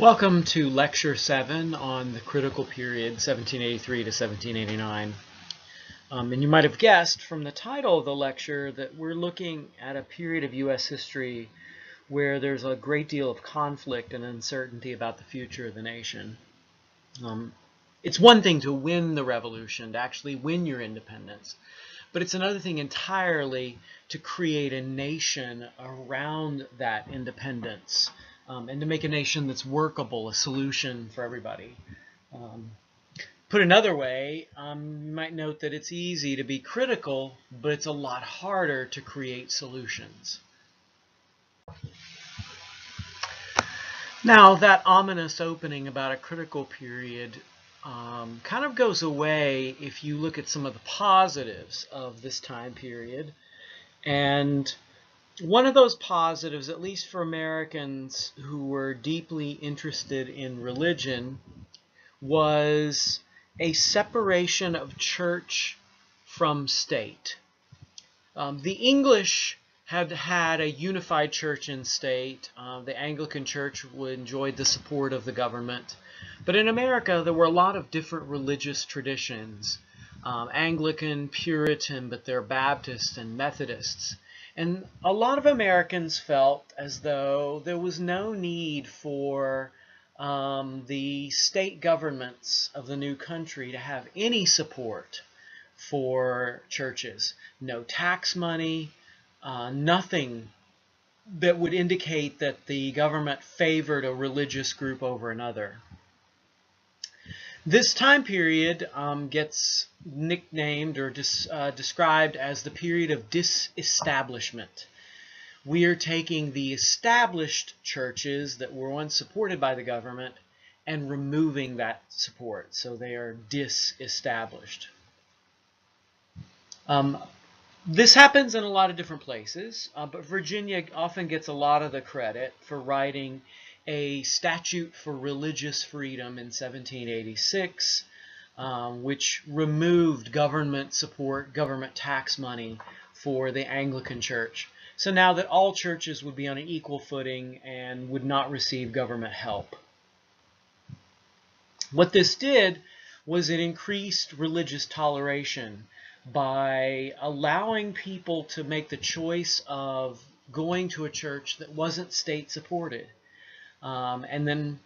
Welcome to Lecture 7 on the critical period 1783 to 1789. And you might have guessed from the title of the lecture that we're looking at a period of U.S. history where there's a great deal of conflict and uncertainty about the future of the nation. It's one thing to win the revolution, to actually win your independence, but it's another thing entirely to create a nation around that independence. And to make a nation that's workable, a solution for everybody. Put another way, you might note that it's easy to be critical, but it's a lot harder to create solutions. Now, that ominous opening about a critical period kind of goes away if you look at some of the positives of this time period. And one of those positives, at least for Americans who were deeply interested in religion, was a separation of church from state. The English had had a unified church and state. The Anglican Church enjoyed the support of the government. But in America, there were a lot of different religious traditions. Anglican, Puritan, but they're Baptists and Methodists. And a lot of Americans felt as though there was no need for the state governments of the new country to have any support for churches. No tax money, nothing that would indicate that the government favored a religious group over another. This time period gets nicknamed or described as the period of disestablishment. We are taking the established churches that were once supported by the government and removing that support, so they are disestablished. This happens in a lot of different places, but Virginia often gets a lot of the credit for writing a statute for religious freedom in 1786, which removed government support, government tax money for the Anglican Church. So now that all churches would be on an equal footing and would not receive government help. What this did was it increased religious toleration by allowing people to make the choice of going to a church that wasn't state supported. And then,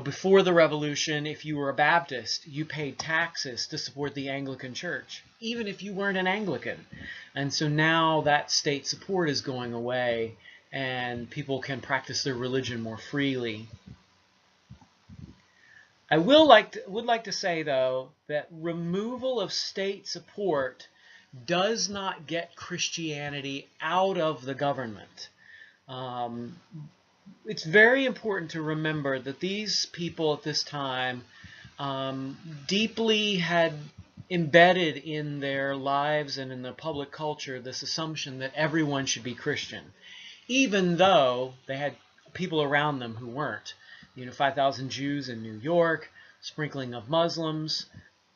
before the Revolution, if you were a Baptist, you paid taxes to support the Anglican Church, even if you weren't an Anglican. And so now that state support is going away, and people can practice their religion more freely. I would like to say, though, that removal of state support does not get Christianity out of the government. It's very important to remember that these people at this time deeply had embedded in their lives and in the public culture this assumption that everyone should be Christian, even though they had people around them who weren't. 5,000 Jews in New York, sprinkling of Muslims,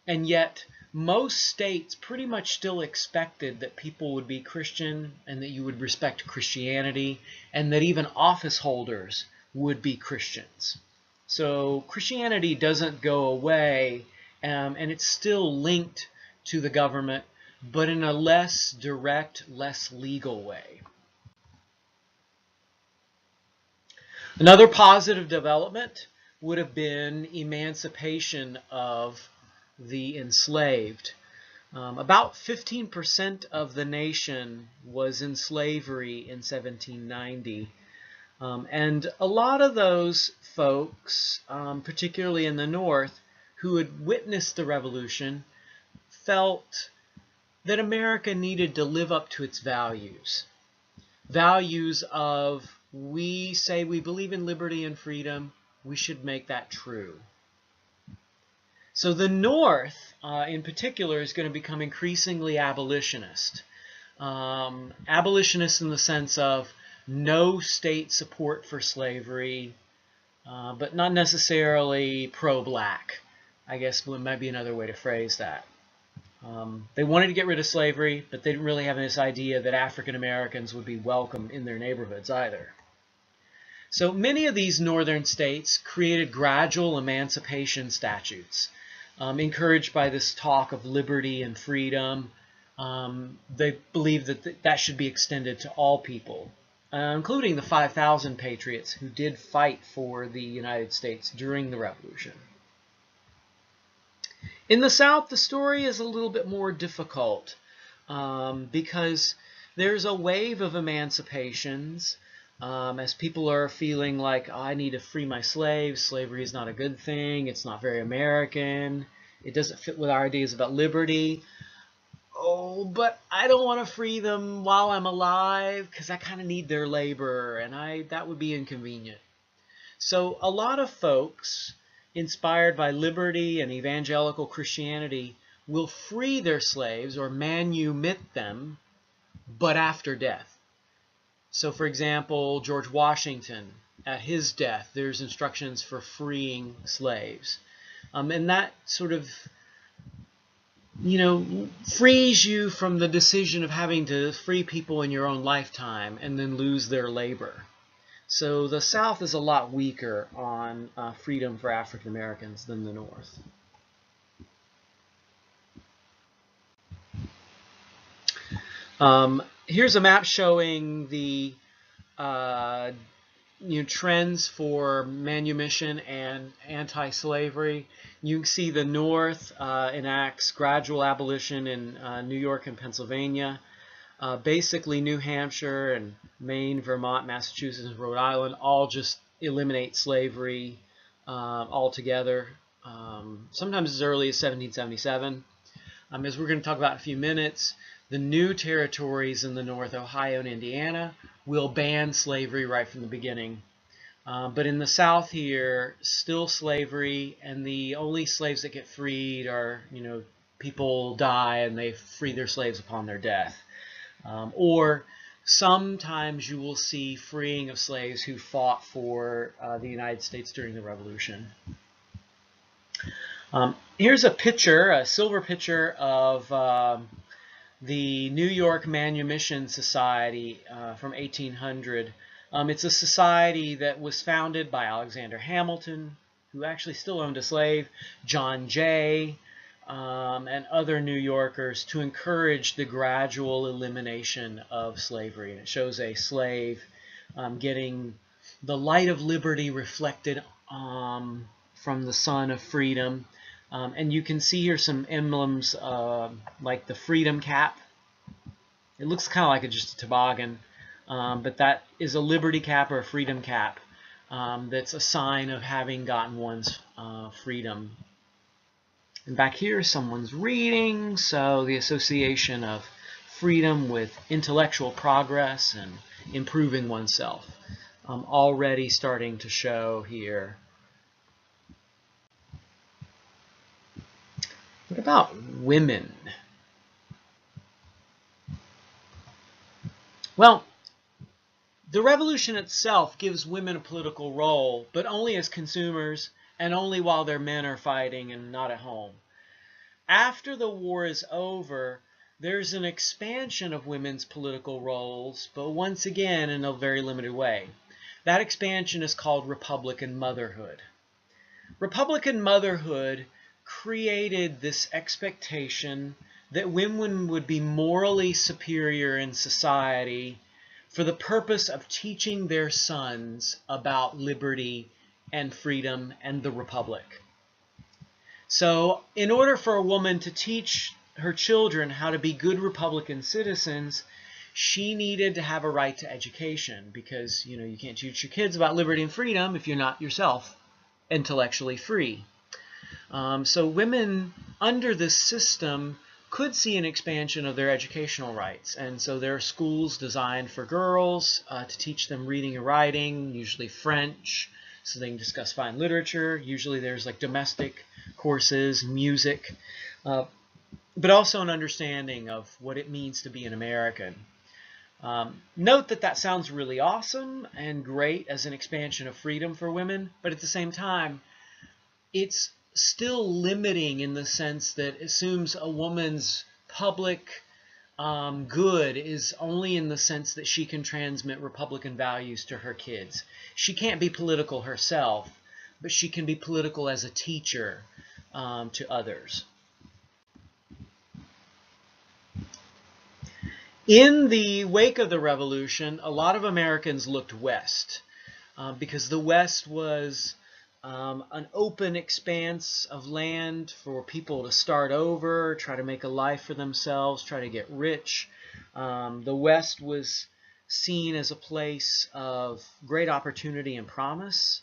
and yet most states pretty much still expected that people would be Christian and that you would respect Christianity and that even office holders would be Christians. So Christianity doesn't go away, and it's still linked to the government, but in a less direct, less legal way. Another positive development would have been emancipation of the enslaved. About 15% of the nation was in slavery in 1790. And a lot of those folks, particularly in the North, who had witnessed the Revolution, felt that America needed to live up to its values. Values of, we say we believe in liberty and freedom, we should make that true. So the North, in particular, is going to become increasingly abolitionist. Abolitionist in the sense of no state support for slavery, but not necessarily pro-black. I guess might be another way to phrase that. They wanted to get rid of slavery, but they didn't really have this idea that African Americans would be welcome in their neighborhoods either. So many of these northern states created gradual emancipation statutes, encouraged by this talk of liberty and freedom. They believed that that should be extended to all people, including the 5,000 patriots who did fight for the United States during the Revolution. In the South, the story is a little bit more difficult because there's a wave of emancipations as people are feeling like, oh, I need to free my slaves. Slavery is not a good thing. It's not very American. It doesn't fit with our ideas about liberty. Oh, but I don't want to free them while I'm alive because I kind of need their labor, and that would be inconvenient. So a lot of folks, inspired by liberty and evangelical Christianity, will free their slaves or manumit them, but after death. So, for example, George Washington, at his death, there's instructions for freeing slaves. And that sort of, frees you from the decision of having to free people in your own lifetime and then lose their labor. So the South is a lot weaker on freedom for African Americans than the North. Here's a map showing the trends for manumission and anti-slavery. You can see the North enacts gradual abolition in New York and Pennsylvania. Basically, New Hampshire and Maine, Vermont, Massachusetts, and Rhode Island all just eliminate slavery altogether, sometimes as early as 1777. As we're going to talk about in a few minutes, the new territories in the North, Ohio and Indiana, will ban slavery right from the beginning. But in the South here, still slavery, and the only slaves that get freed are, people die and they free their slaves upon their death. Or sometimes you will see freeing of slaves who fought for the United States during the Revolution. Here's a picture, a silver picture of the New York Manumission Society from 1800. It's a society that was founded by Alexander Hamilton, who actually still owned a slave, John Jay, and other New Yorkers to encourage the gradual elimination of slavery. And it shows a slave getting the light of liberty reflected from the sun of freedom. And you can see here some emblems like the freedom cap. It looks kind of like just a toboggan, but that is a liberty cap or a freedom cap. That's a sign of having gotten one's freedom. And back here, someone's reading, so the association of freedom with intellectual progress and improving oneself. Already starting to show here. What about women? Well, the revolution itself gives women a political role, but only as consumers and only while their men are fighting and not at home. After the war is over, there's an expansion of women's political roles, but once again in a very limited way. That expansion is called Republican motherhood. Republican motherhood created this expectation that women would be morally superior in society for the purpose of teaching their sons about liberty and freedom and the republic. So in order for a woman to teach her children how to be good Republican citizens, she needed to have a right to education because, you can't teach your kids about liberty and freedom if you're not yourself intellectually free. So women under this system could see an expansion of their educational rights. And so there are schools designed for girls to teach them reading and writing, usually French, so they can discuss fine literature. Usually there's like domestic courses, music, but also an understanding of what it means to be an American. Note that sounds really awesome and great as an expansion of freedom for women, but at the same time, it's still limiting in the sense that it assumes a woman's public good is only in the sense that she can transmit Republican values to her kids. She can't be political herself, but she can be political as a teacher to others. In the wake of the revolution, a lot of Americans looked west because the West was an open expanse of land for people to start over, try to make a life for themselves, try to get rich. The West was seen as a place of great opportunity and promise.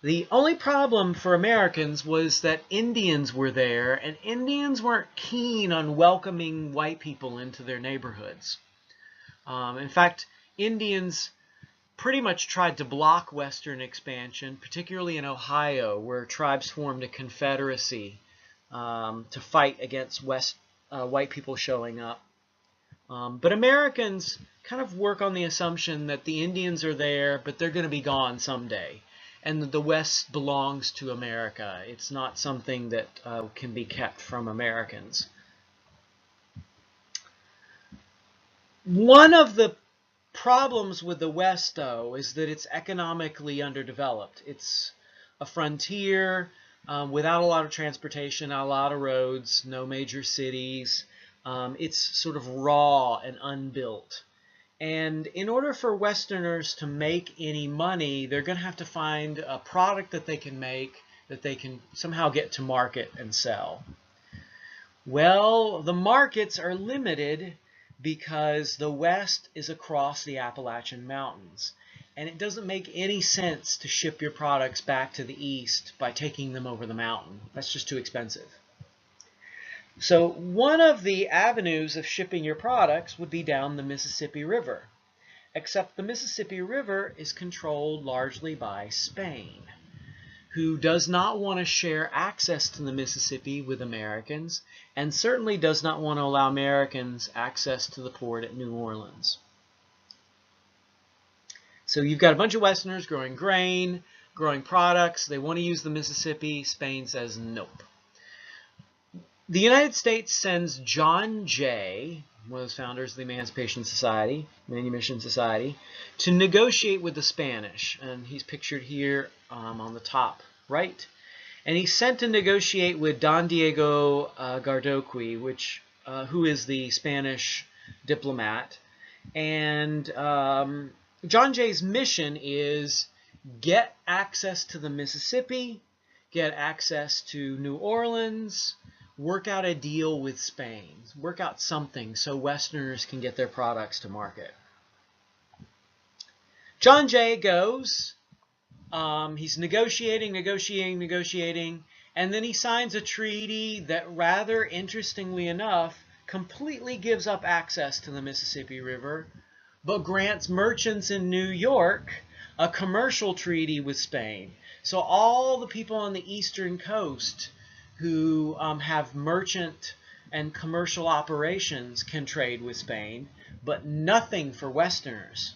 The only problem for Americans was that Indians were there, and Indians weren't keen on welcoming white people into their neighborhoods. In fact, Indians pretty much tried to block Western expansion, particularly in Ohio, where tribes formed a confederacy to fight against white people showing up. But Americans kind of work on the assumption that the Indians are there, but they're going to be gone someday, and that the West belongs to America. It's not something that can be kept from Americans. One of the problems with the West, though, is that it's economically underdeveloped. It's a frontier without a lot of transportation, not a lot of roads, no major cities. It's sort of raw and unbuilt. And in order for Westerners to make any money, they're going to have to find a product that they can make, that they can somehow get to market and sell. Well, the markets are limited because the West is across the Appalachian Mountains. And it doesn't make any sense to ship your products back to the East by taking them over the mountain. That's just too expensive. So one of the avenues of shipping your products would be down the Mississippi River, except the Mississippi River is controlled largely by Spain, who does not want to share access to the Mississippi with Americans, and certainly does not want to allow Americans access to the port at New Orleans. So you've got a bunch of Westerners growing grain, growing products. They want to use the Mississippi. Spain says nope. The United States sends John Jay, one of the founders of the Emancipation Society, Manumission Society, to negotiate with the Spanish. And he's pictured here on the top right. And he's sent to negotiate with Don Diego Gardoqui, who is the Spanish diplomat. And John Jay's mission is get access to the Mississippi, get access to New Orleans, work out a deal with Spain, work out something so Westerners can get their products to market. John Jay goes, he's negotiating, and then he signs a treaty that, rather interestingly enough, completely gives up access to the Mississippi River, but grants merchants in New York a commercial treaty with Spain. So all the people on the eastern coast who have merchant and commercial operations can trade with Spain, but nothing for Westerners.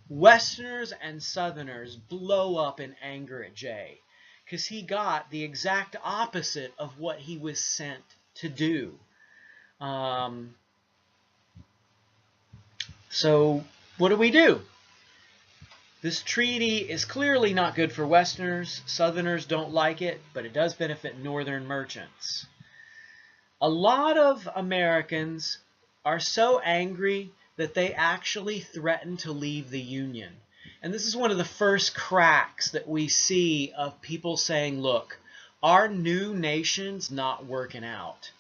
Westerners and Southerners blow up in anger at Jay because he got the exact opposite of what he was sent to do. So what do? This treaty is clearly not good for Westerners. Southerners don't like it, but it does benefit Northern merchants. A lot of Americans are so angry that they actually threaten to leave the Union. And this is one of the first cracks that we see of people saying, look, our new nation's not working out.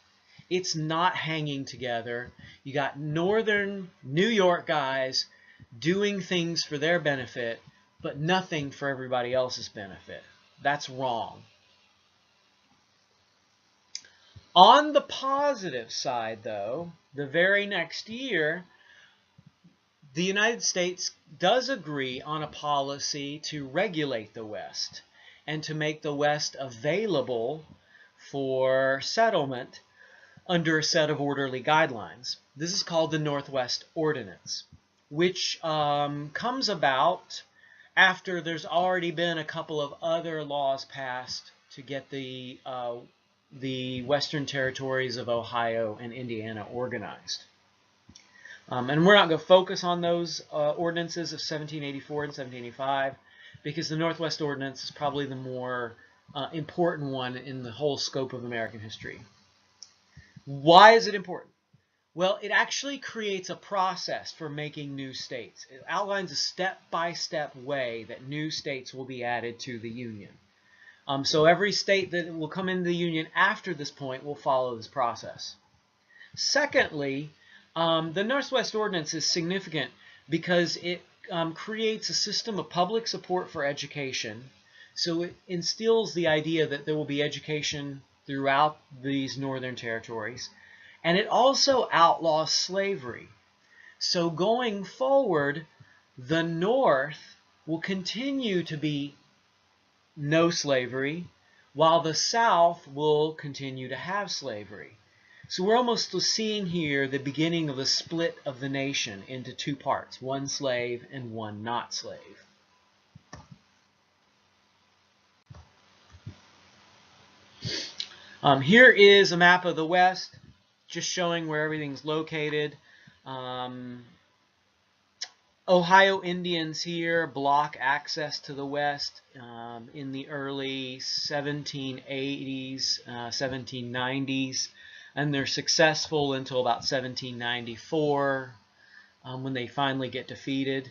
It's not hanging together. You got Northern New York guys doing things for their benefit, but nothing for everybody else's benefit. That's wrong. On the positive side, though, the very next year, the United States does agree on a policy to regulate the West and to make the West available for settlement under a set of orderly guidelines. This is called the Northwest Ordinance, which comes about after there's already been a couple of other laws passed to get the the Western territories of Ohio and Indiana organized. And we're not going to focus on those ordinances of 1784 and 1785 because the Northwest Ordinance is probably the more important one in the whole scope of American history. Why is it important? Well, it actually creates a process for making new states. It outlines a step-by-step way that new states will be added to the Union. So every state that will come into the Union after this point will follow this process. Secondly, the Northwest Ordinance is significant because it creates a system of public support for education. So it instills the idea that there will be education throughout these northern territories. And it also outlaws slavery. So going forward, the North will continue to be no slavery, while the South will continue to have slavery. So we're almost seeing here the beginning of the split of the nation into two parts, one slave and one not slave. Here is a map of the West, just showing where everything's located. Ohio Indians here block access to the West in the early 1780s, 1790s, and they're successful until about 1794 when they finally get defeated.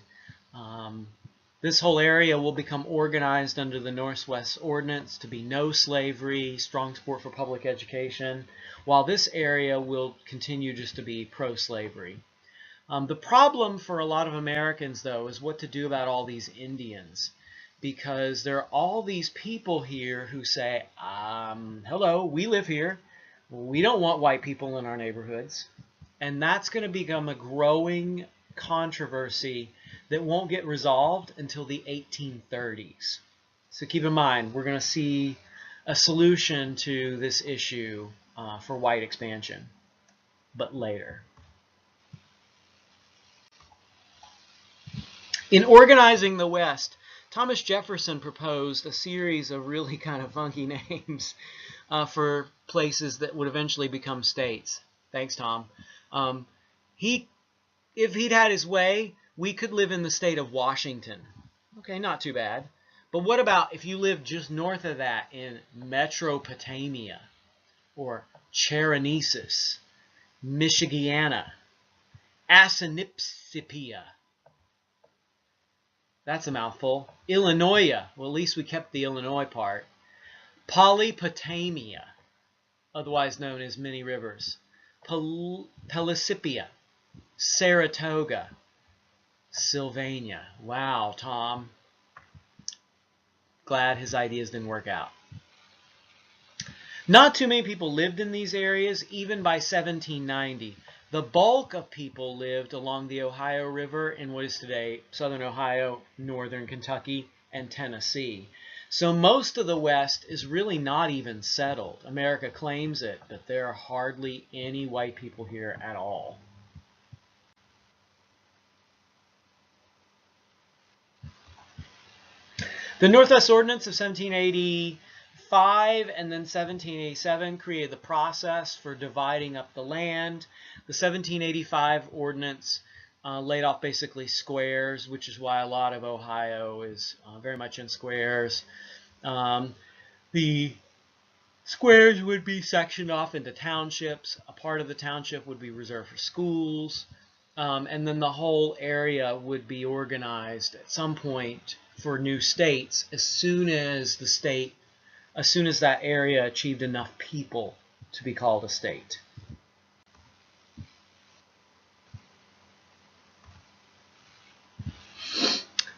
This whole area will become organized under the Northwest Ordinance to be no slavery, strong support for public education, while this area will continue just to be pro-slavery. The problem for a lot of Americans, though, is what to do about all these Indians, because there are all these people here who say, hello, we live here. We don't want white people in our neighborhoods. And that's going to become a growing controversy that won't get resolved until the 1830s. So keep in mind, we're going to see a solution to this issue for white expansion, but later. In organizing the West, Thomas Jefferson proposed a series of really kind of funky names for places that would eventually become states. Thanks, Tom. If he'd had his way, we could live in the state of Washington. Okay, not too bad. But what about if you lived just north of that in Metropotamia, or Chersonesus, Michigiana, Asinipsipia? That's a mouthful. Illinois. Well, at least we kept the Illinois part. Polypotamia, otherwise known as Many Rivers. Pellissipia. Saratoga. Sylvania. Wow, Tom. Glad his ideas didn't work out. Not too many people lived in these areas, even by 1790. The bulk of people lived along the Ohio River in what is today southern Ohio, northern Kentucky, and Tennessee. So most of the West is really not even settled. America claims it, but there are hardly any white people here at all. The Northwest Ordinance of 1785 and then 1787 created the process for dividing up the land. The 1785 Ordinance laid off basically squares, which is why a lot of Ohio is very much in squares. The squares would be sectioned off into townships. A part of the township would be reserved for schools. And then the whole area would be organized at some point for new states as soon as that area achieved enough people to be called a state.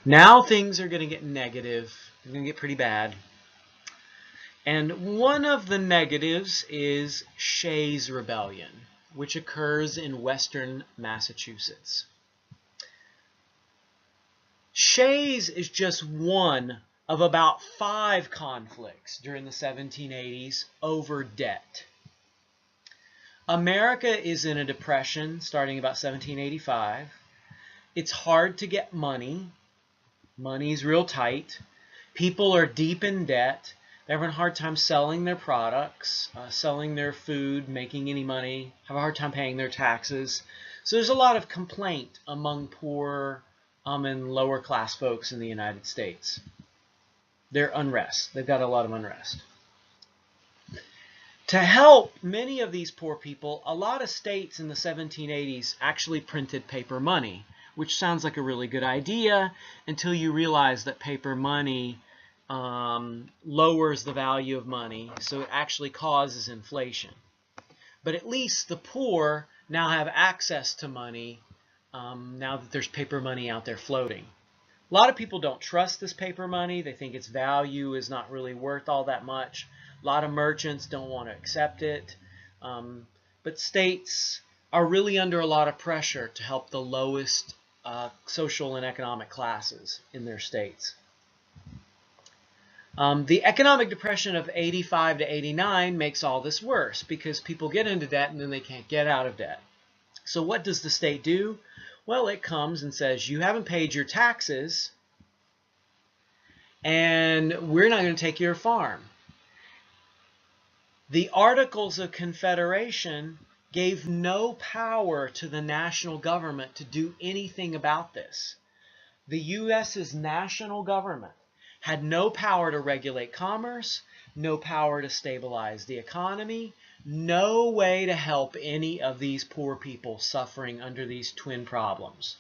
Now things are going to get negative. They're going to get pretty bad. And one of the negatives is Shays' Rebellion, which occurs in western Massachusetts. Shays is just one of about 5 conflicts during the 1780s over debt. America is in a depression starting about 1785. It's hard to get money. Money's real tight. People are deep in debt. They're having a hard time selling their products, selling their food, making any money, have a hard time paying their taxes. So there's a lot of complaint among poor and lower class folks in the United States. They're unrest. They've got a lot of unrest. To help many of these poor people, a lot of states in the 1780s actually printed paper money, which sounds like a really good idea until you realize that paper money lowers the value of money, so it actually causes inflation. But at least the poor now have access to money now that there's paper money out there floating. A lot of people don't trust this paper money. They think its value is not really worth all that much. A lot of merchants don't want to accept it. But states are really under a lot of pressure to help the lowest social and economic classes in their states. The economic depression of 85 to 89 makes all this worse because people get into debt and then they can't get out of debt. So what does the state do? Well, it comes and says, you haven't paid your taxes and we're not going to take your farm. The Articles of Confederation gave no power to the national government to do anything about this. The U.S.'s national government had no power to regulate commerce, no power to stabilize the economy, no way to help any of these poor people suffering under these twin problems.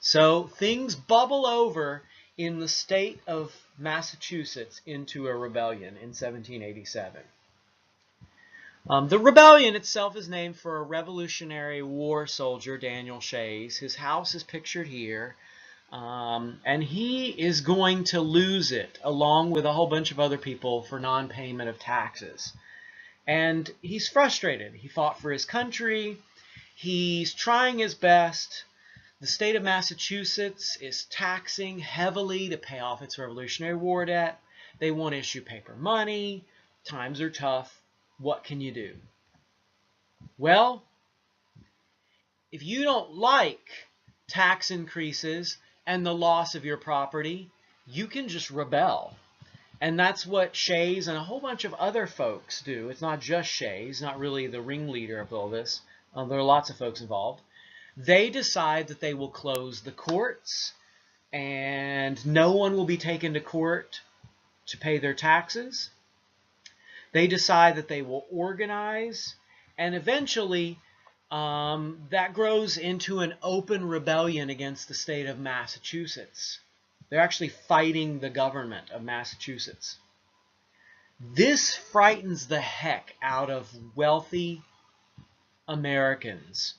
So things bubble over in the state of Massachusetts into a rebellion in 1787. The rebellion itself is named for a Revolutionary War soldier, Daniel Shays. His house is pictured here. And he is going to lose it along with a whole bunch of other people for non-payment of taxes. And he's frustrated. He fought for his country. He's trying his best. The state of Massachusetts is taxing heavily to pay off its Revolutionary War debt. They won't issue paper money. Times are tough. What can you do? Well, if you don't like tax increases and the loss of your property, you can just rebel. And that's what Shays and a whole bunch of other folks do. It's not just Shays, not really the ringleader of all this. There are lots of folks involved. They decide that they will close the courts and no one will be taken to court to pay their taxes. They decide that they will organize, and eventually that grows into an open rebellion against the state of Massachusetts. They're actually fighting the government of Massachusetts. This frightens the heck out of wealthy Americans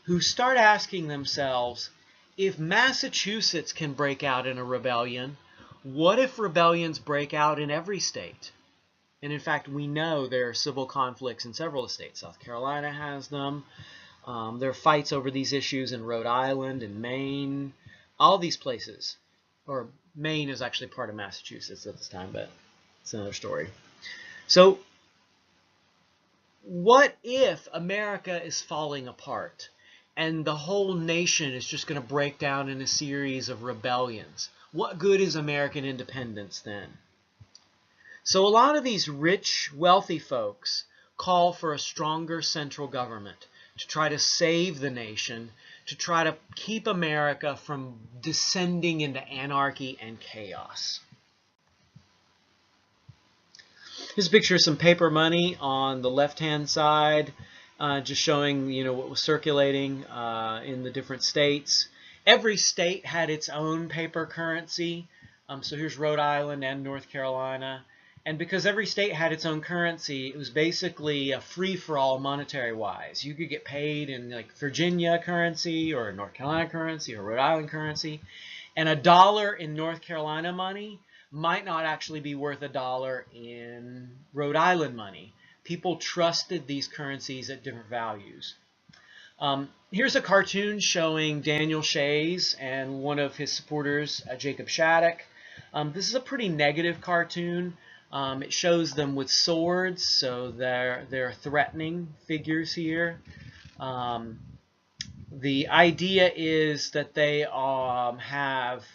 who start asking themselves, if Massachusetts can break out in a rebellion, what if rebellions break out in every state? And in fact, we know there are civil conflicts in several states. South Carolina has them. There are fights over these issues in Rhode Island and Maine, all these places. Or Maine is actually part of Massachusetts at this time, but it's another story. So what if America is falling apart and the whole nation is just going to break down in a series of rebellions? What good is American independence then? So a lot of these rich, wealthy folks call for a stronger central government to try to save the nation, to try to keep America from descending into anarchy and chaos. Here's a picture of some paper money on the left-hand side, just showing what was circulating in the different states. Every state had its own paper currency. So here's Rhode Island and North Carolina. And because every state had its own currency, it was basically a free-for-all monetary-wise. You could get paid in like Virginia currency or North Carolina currency or Rhode Island currency. And $1 in North Carolina money might not actually be worth $1 in Rhode Island money. People trusted these currencies at different values. Here's a cartoon showing Daniel Shays and one of his supporters, Jacob Shattuck. This is a pretty negative cartoon. It shows them with swords, so they're threatening figures here. The idea is that they have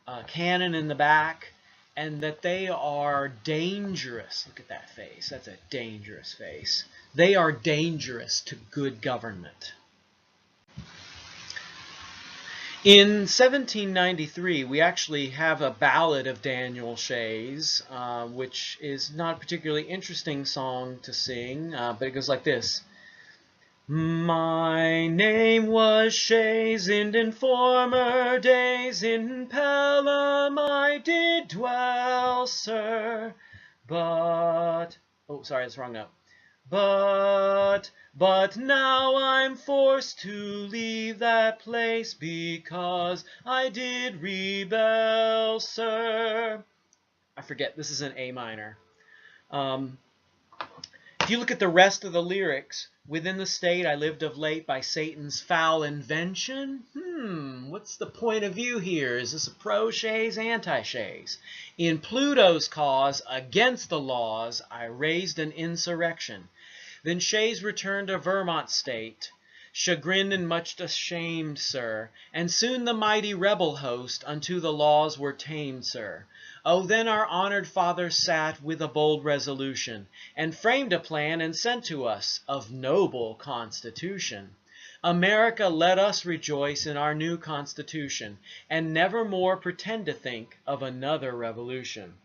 a cannon in the back, and that they are dangerous. Look at that face. That's a dangerous face. They are dangerous to good government. In 1793, we actually have a ballad of Daniel Shays, which is not a particularly interesting song to sing, but it goes like this. My name was Shays, and in former days in Pelham I did dwell, sir. But, oh, sorry, that's wrong note. But now I'm forced to leave that place because I did rebel, sir. I forget, this is an A minor. If you look at the rest of the lyrics, within the state I lived of late by Satan's foul invention. What's the point of view here? Is this a pro-Shays, anti-Shays? In Pluto's cause, against the laws, I raised an insurrection. Then Shays returned to Vermont state, chagrined and much ashamed, sir, and soon the mighty rebel host unto the laws were tamed, sir. Oh, then our honored father sat with a bold resolution, and framed a plan and sent to us of noble constitution. America, let us rejoice in our new constitution, and never more pretend to think of another revolution.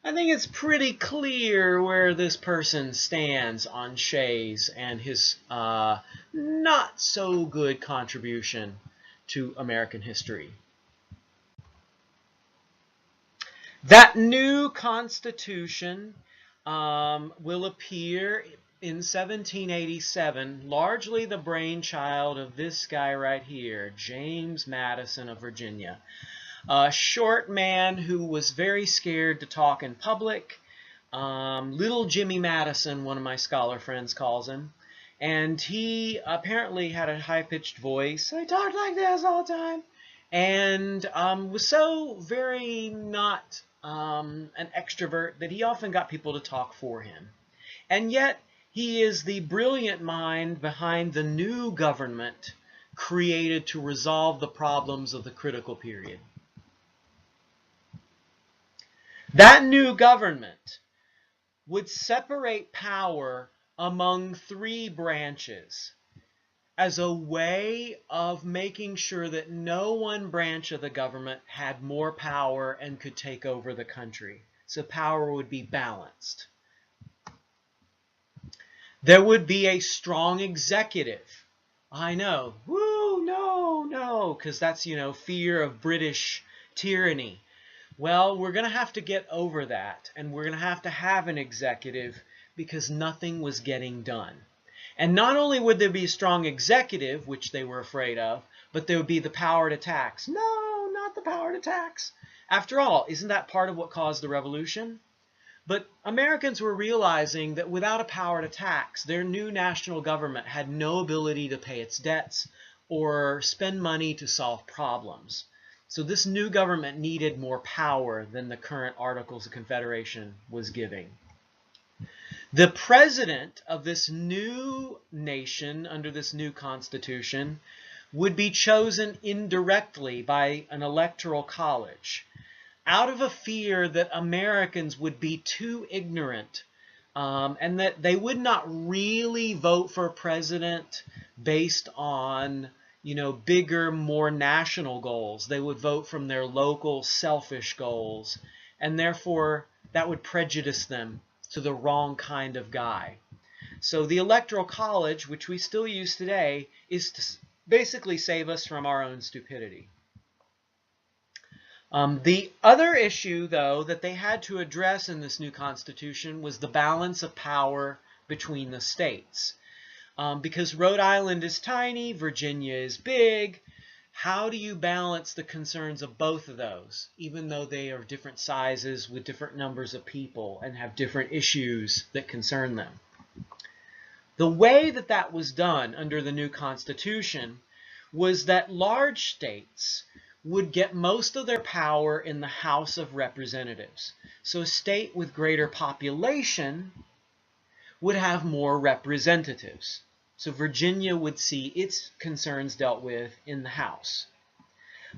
I think it's pretty clear where this person stands on Shays and his not so good contribution to American history. That new Constitution will appear in 1787, largely the brainchild of this guy right here, James Madison of Virginia. A short man who was very scared to talk in public. Little Jimmy Madison, one of my scholar friends calls him. And he apparently had a high-pitched voice. He talked like this all the time. And was so very not an extrovert that he often got people to talk for him. And yet, he is the brilliant mind behind the new government created to resolve the problems of the critical period. That new government would separate power among three branches as a way of making sure that no one branch of the government had more power and could take over the country. So power would be balanced. There would be a strong executive. I know, woo, no, because that's, fear of British tyranny. Well, we're going to have to get over that, and we're going to have an executive because nothing was getting done. And not only would there be a strong executive, which they were afraid of, but there would be the power to tax. No, not the power to tax. After all, isn't that part of what caused the revolution? But Americans were realizing that without a power to tax, their new national government had no ability to pay its debts or spend money to solve problems. So this new government needed more power than the current Articles of Confederation was giving. The president of this new nation under this new constitution would be chosen indirectly by an electoral college out of a fear that Americans would be too ignorant and that they would not really vote for a president based on bigger, more national goals. They would vote from their local selfish goals, and therefore that would prejudice them to the wrong kind of guy. So the Electoral College, which we still use today, is to basically save us from our own stupidity. The other issue, though, that they had to address in this new Constitution was the balance of power between the states. Because Rhode Island is tiny, Virginia is big, how do you balance the concerns of both of those, even though they are different sizes with different numbers of people and have different issues that concern them? The way that that was done under the new Constitution was that large states would get most of their power in the House of Representatives. So a state with greater population would have more representatives. So Virginia would see its concerns dealt with in the House.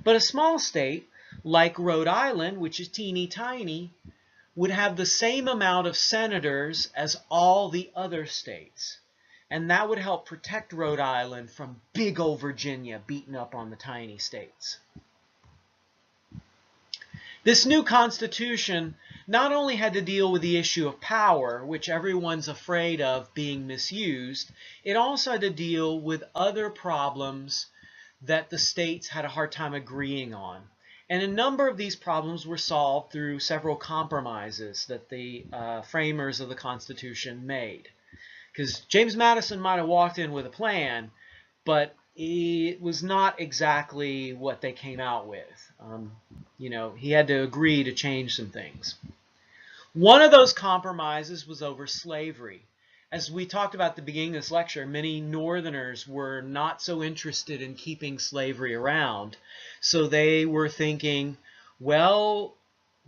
But a small state, like Rhode Island, which is teeny tiny, would have the same amount of senators as all the other states. And that would help protect Rhode Island from big old Virginia beating up on the tiny states. This new Constitution not only had to deal with the issue of power, which everyone's afraid of being misused, it also had to deal with other problems that the states had a hard time agreeing on. And a number of these problems were solved through several compromises that the framers of the Constitution made. Because James Madison might have walked in with a plan, but it was not exactly what they came out with. You know, he had to agree to change some things. One of those compromises was over slavery. As we talked about at the beginning of this lecture, many Northerners were not so interested in keeping slavery around. So they were thinking, well,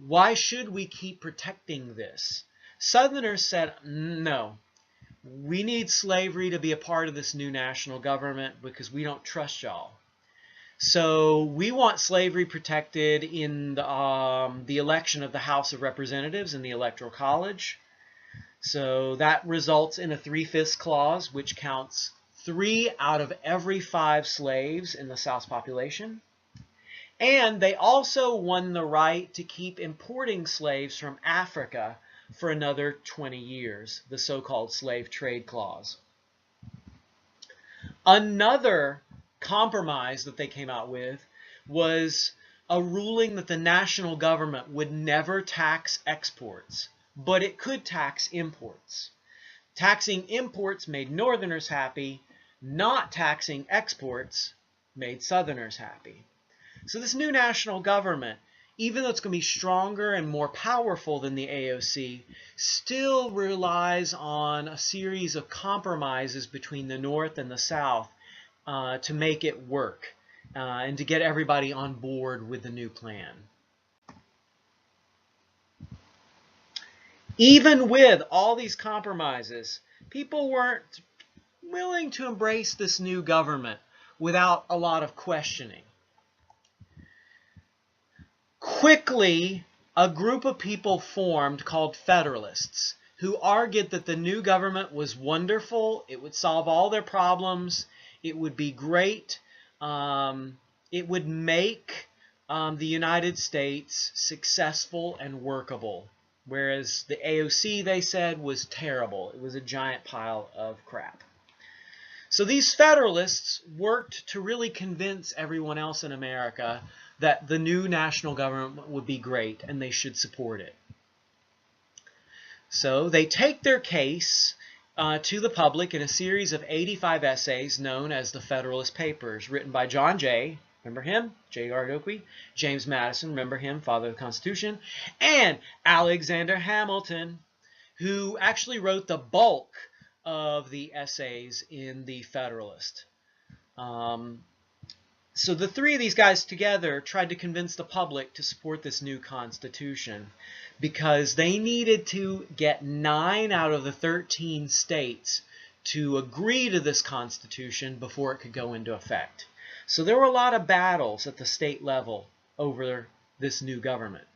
why should we keep protecting this? Southerners said, no, we need slavery to be a part of this new national government because we don't trust y'all. So we want slavery protected in the election of the House of Representatives and the Electoral College. So that results in a 3/5 clause, which counts 3 out of every 5 slaves in the South's population. And they also won the right to keep importing slaves from Africa for another 20 years, the so-called slave trade clause. Another compromise that they came out with was a ruling that the national government would never tax exports, but it could tax imports. Taxing imports made Northerners happy, not taxing exports made Southerners happy. So this new national government, even though it's going to be stronger and more powerful than the AOC, still relies on a series of compromises between the North and the South to make it work and to get everybody on board with the new plan. Even with all these compromises, people weren't willing to embrace this new government without a lot of questioning. Quickly, a group of people formed called Federalists, who argued that the new government was wonderful, it would solve all their problems, it would be great, it would make the United States successful and workable. Whereas the AOC, they said, was terrible. It was a giant pile of crap. So these Federalists worked to really convince everyone else in America that the new national government would be great and they should support it. So they take their case to the public in a series of 85 essays known as the Federalist Papers, written by John Jay, remember him? Jay-Gardoqui. James Madison, remember him? Father of the Constitution. And Alexander Hamilton, who actually wrote the bulk of the essays in the Federalist. So the three of these guys together tried to convince the public to support this new Constitution because they needed to get 9 out of the 13 states to agree to this Constitution before it could go into effect. So there were a lot of battles at the state level over this new government.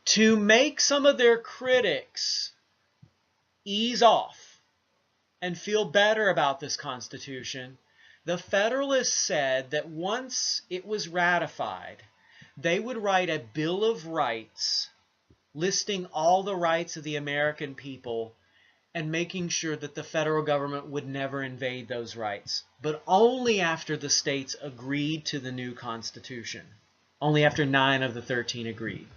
To make some of their critics ease off and feel better about this Constitution, the Federalists said that once it was ratified, they would write a Bill of Rights listing all the rights of the American people and making sure that the federal government would never invade those rights, but only after the states agreed to the new Constitution. Only after 9 of the 13 agreed.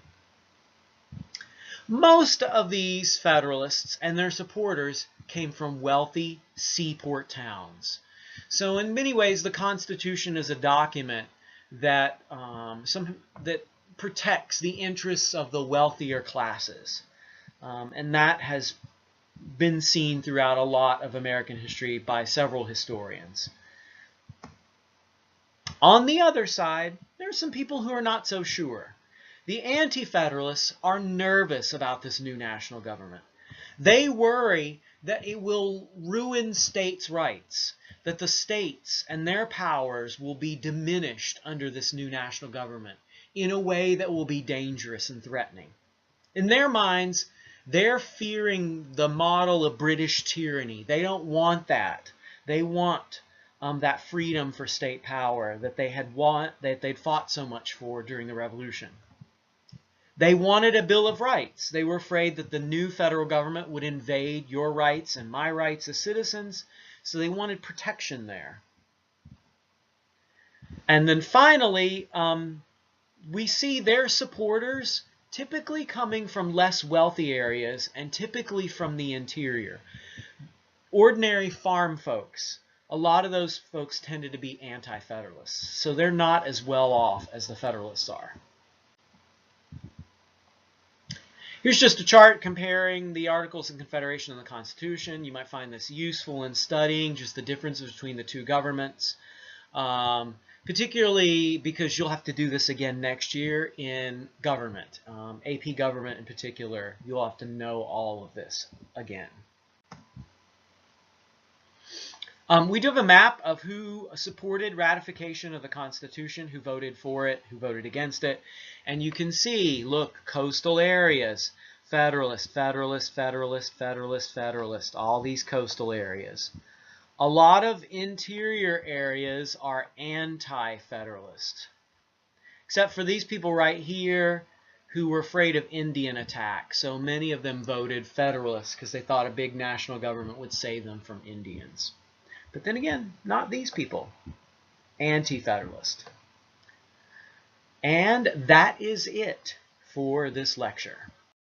Most of these Federalists and their supporters came from wealthy seaport towns. So in many ways, the Constitution is a document that, that protects the interests of the wealthier classes. And that has been seen throughout a lot of American history by several historians. On the other side, there are some people who are not so sure. The Anti-Federalists are nervous about this new national government. They worry that it will ruin states' rights, that the states and their powers will be diminished under this new national government in a way that will be dangerous and threatening. In their minds, they're fearing the model of British tyranny. They don't want that. They want that freedom for state power that they'd fought so much for during the Revolution. They wanted a Bill of Rights. They were afraid that the new federal government would invade your rights and my rights as citizens, so they wanted protection there. And then finally, we see their supporters typically coming from less wealthy areas and typically from the interior. Ordinary farm folks, a lot of those folks tended to be anti-federalists, so they're not as well off as the Federalists are. Here's just a chart comparing the Articles of Confederation and the Constitution. You might find this useful in studying just the differences between the two governments, particularly because you'll have to do this again next year in government. AP Government in particular, you'll have to know all of this again. We do have a map of who supported ratification of the Constitution, who voted for it, who voted against it. And you can see, look, coastal areas, Federalist, Federalist, Federalist, Federalist, Federalist, all these coastal areas. A lot of interior areas are anti-Federalist, except for these people right here who were afraid of Indian attack. So many of them voted Federalist because they thought a big national government would save them from Indians. But then again, not these people. Anti-Federalist. And that is it for this lecture.